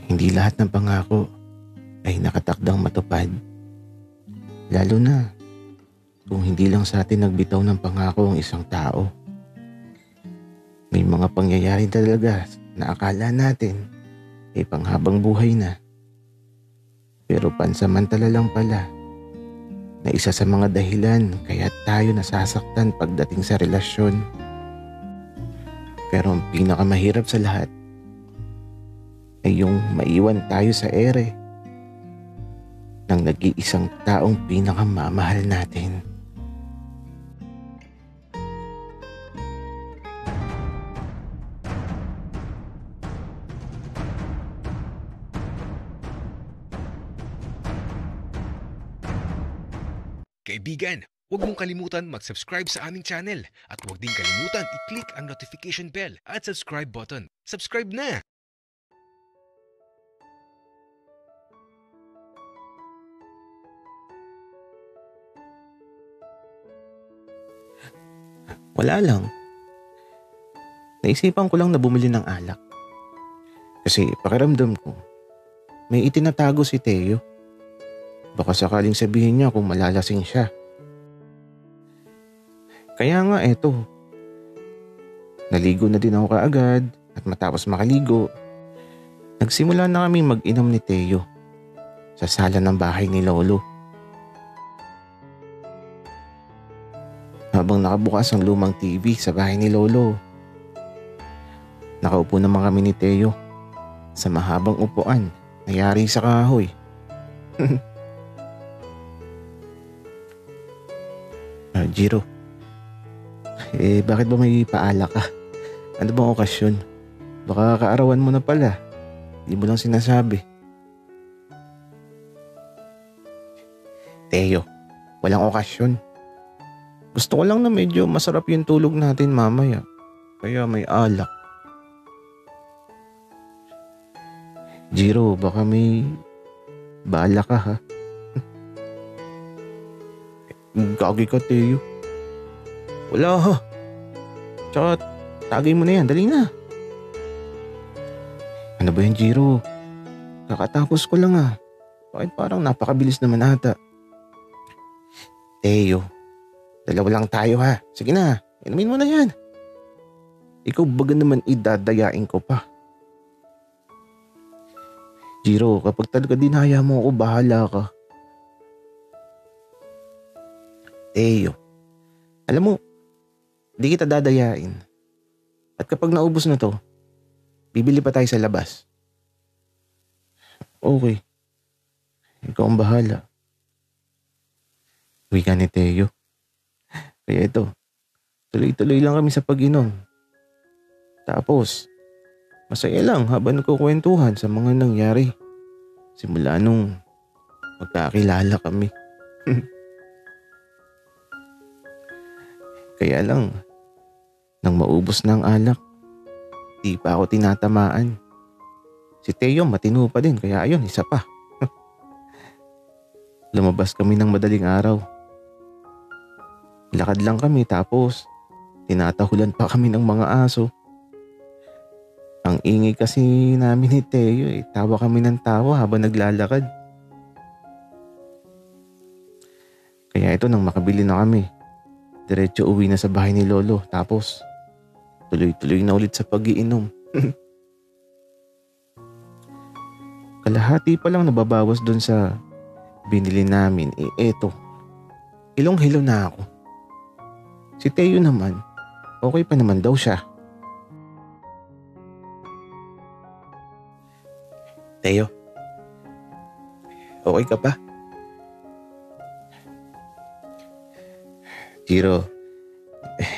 Hindi lahat ng pangako ay nakatakdang matupad. Lalo na kung hindi lang sa atin nagbitaw ng pangako ang isang tao. May mga pangyayari talaga na akala natin ay panghabang buhay na. Pero pansamantala lang pala na isa sa mga dahilan kaya tayo nasasaktan pagdating sa relasyon. Pero ang pinakamahirap sa lahat ay yung maiwan tayo sa ere ng nag-iisang taong pinakamamahal natin. Kaibigan, huwag mong kalimutan mag-subscribe sa aming channel at huwag din kalimutan i-click ang notification bell at subscribe button. Subscribe na! Wala lang. Naisipan ko lang na bumili ng alak. Kasi pakiramdam ko, may itinatago si Teo. Baka sakaling sabihin niya kung malalasing siya. Kaya nga eto, naligo na din ako kaagad at matapos makaligo, nagsimula na kami mag-inom ni Teo sa sala ng bahay ni Lolo. Habang nakabukas ang lumang TV sa bahay ni Lolo, nakaupo naman kami ni Teo sa mahabang upuan na yari sa kahoy. Jiro, bakit ba may paalak ka? Ano bang okasyon? Baka kaarawan mo na pala. Hindi mo lang sinasabi. Teo, walang okasyon. Gusto ko lang na medyo masarap yung tulog natin mamaya. Kaya may alak. Jiro, baka may bala ka ha? Gagi ka, Teo. Wala ha. Tsaka tagay mo na yan. Dali na. Ano ba yan, Jiro? Kakatapos ko lang ha. Bakit parang napakabilis naman ata? Teo, dalawa lang tayo ha. Sige na, inumin mo na yan. Ikaw baga naman idadayain ko pa. Jiro, kapag talaga dinaya mo ako, bahala ka. Teo, alam mo, di kita dadayain. At kapag naubos na to, bibili pa tayo sa labas. Okay. Ikaw ang bahala. Wika ni Teo. Kaya ito, tuloy-tuloy lang kami sa pag-inom. Tapos, masaya lang habang nagkukwentuhan sa mga nangyari. Simula nung magkakilala kami. Kaya lang, nang maubos na ang alak, di pa ako tinatamaan. Si Teo matino pa din, kaya ayun, isa pa. Lumabas kami ng madaling araw. Lakad lang kami tapos tinatahulan pa kami ng mga aso. Ang ingay kasi namin ni Teo tawa kami ng tawa habang naglalakad. Kaya ito nang makabili na kami, diretso uwi na sa bahay ni Lolo tapos tuloy-tuloy na ulit sa pag-iinom. Kalahati pa lang nababawas dun sa binili namin. Eto, hilong-hilo na ako. Si Teo naman, okay pa naman daw siya. Teo, okay ka pa? Jiro,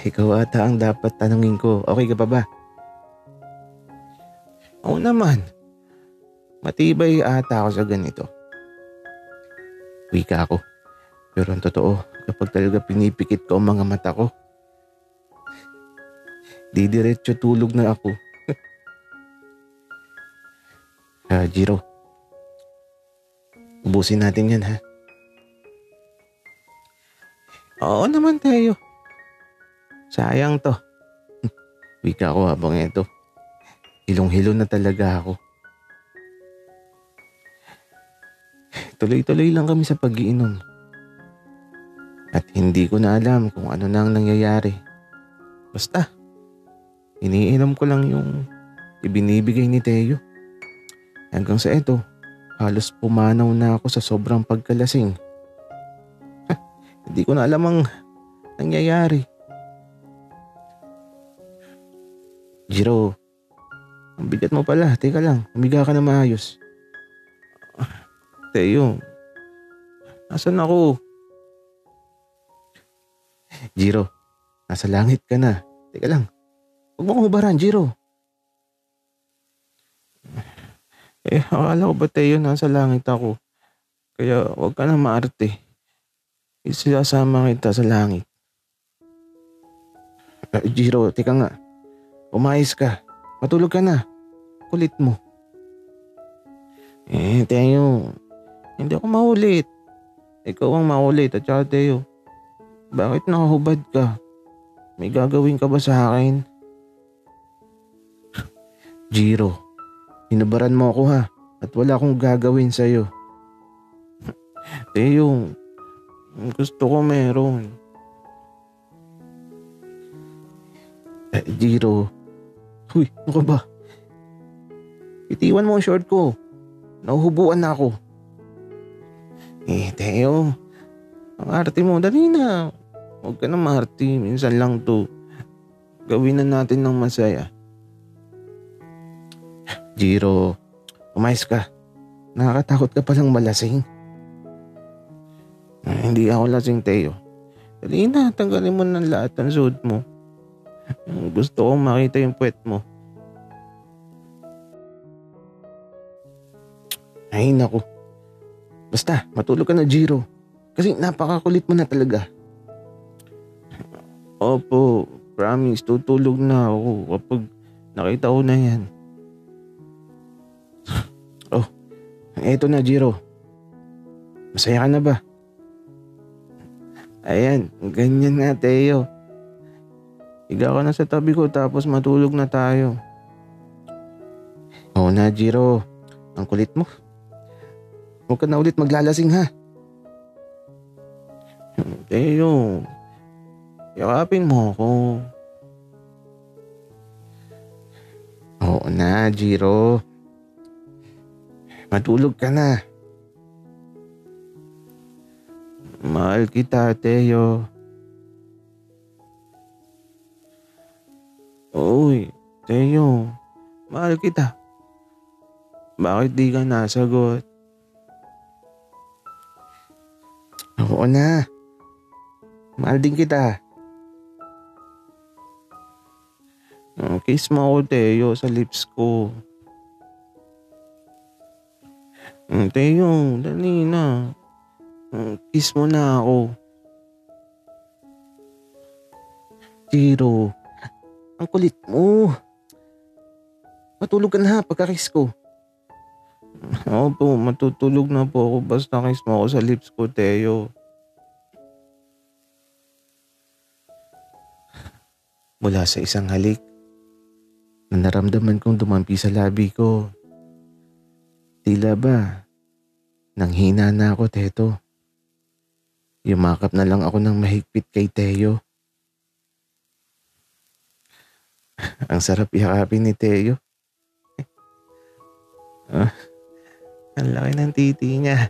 ikaw ata ang dapat tanungin ko. Okay ka pa ba? Oo naman. Matibay ata ako sa ganito. Wika ako. Pero ang totoo, kapag talaga pinipikit ko ang mga mata ko, didiretso tulog na ako. Jiro, ubusin natin yan ha. Oo naman tayo. Sayang to. Wika ko habang ito. Hilong-hilo na talaga ako. Tuloy-tuloy lang kami sa pag-iinom. At hindi ko na alam kung ano na ang nangyayari. Basta, iniinom ko lang yung ibinibigay ni Teo. Hanggang sa eto, halos pumanaw na ako sa sobrang pagkalasing. Hindi ko na alam ang nangyayari. Jiro, ang bigat mo pala. Teka lang, humiga ka na maayos. Teo, nasan ako? Jiro, nasa langit ka na. Teka lang, huwag mo kong hubaran, Jiro. Akala ko ba Teo nasa langit ako? Kaya huwag ka na maarte. Isasama kita sa langit. Jiro, teka nga. Umayos ka. Matulog ka na. Kulit mo. Teo, hindi ako maulit. Ikaw ang maulit at saka Teo. Bakit nakahubad ka? May gagawin ka ba sa akin? Jiro, hinubaran mo ako ha. At wala akong gagawin sa'yo. Teo, gusto ko meron. Jiro, huy, ano ka ba? Itiwan mo ang short ko. Nahuhubuan na ako. Teo, ang arte mo, dali na. Huwag ka na maarte, minsan lang to. Gawin na natin ng masaya. Jiro, umayos ka. Nakakatakot ka palang malasing. Hindi ako lasing, Teo. Dali na, tanggalin mo ng lahat ng suot mo. Gusto kong makita yung puwet mo. Ay, naku. Basta, matulog ka na, Jiro. Kasi napakakulit mo na talaga. Opo, promise, tutulog na ako kapag nakita ko na yan. Oh, eto na, Jiro. Masaya ka na ba? Ayan, ganyan nga, Teo. Higa ka na sa tabi ko tapos matulog na tayo. Oo na, Jiro. Ang kulit mo. Huwag ka na ulit maglalasing ha. Teo, yakapin mo ako. Oo na, Jiro. Matulog ka na. Mahal kita, Teo. Uy, Teo. Mahal kita. Bakit di ka nasagot? Oo na. Mahal din kita. Kiss mo ako, Teo, sa lips ko. Teo, dali na. Kiss mo na ako. Jiro, ang kulit mo. Matulog ka na pagka-kiss ko. Opo, matutulog na po ako basta kiss mo ako sa lips ko, Teo. Mula sa isang halik na naramdaman kong dumampi sa labi ko. Tila ba, nanghina na ako, Teto. Yumakap na lang ako ng mahigpit kay Teo. Ang sarap yakapin ni Teo. Ang laki ng titi niya.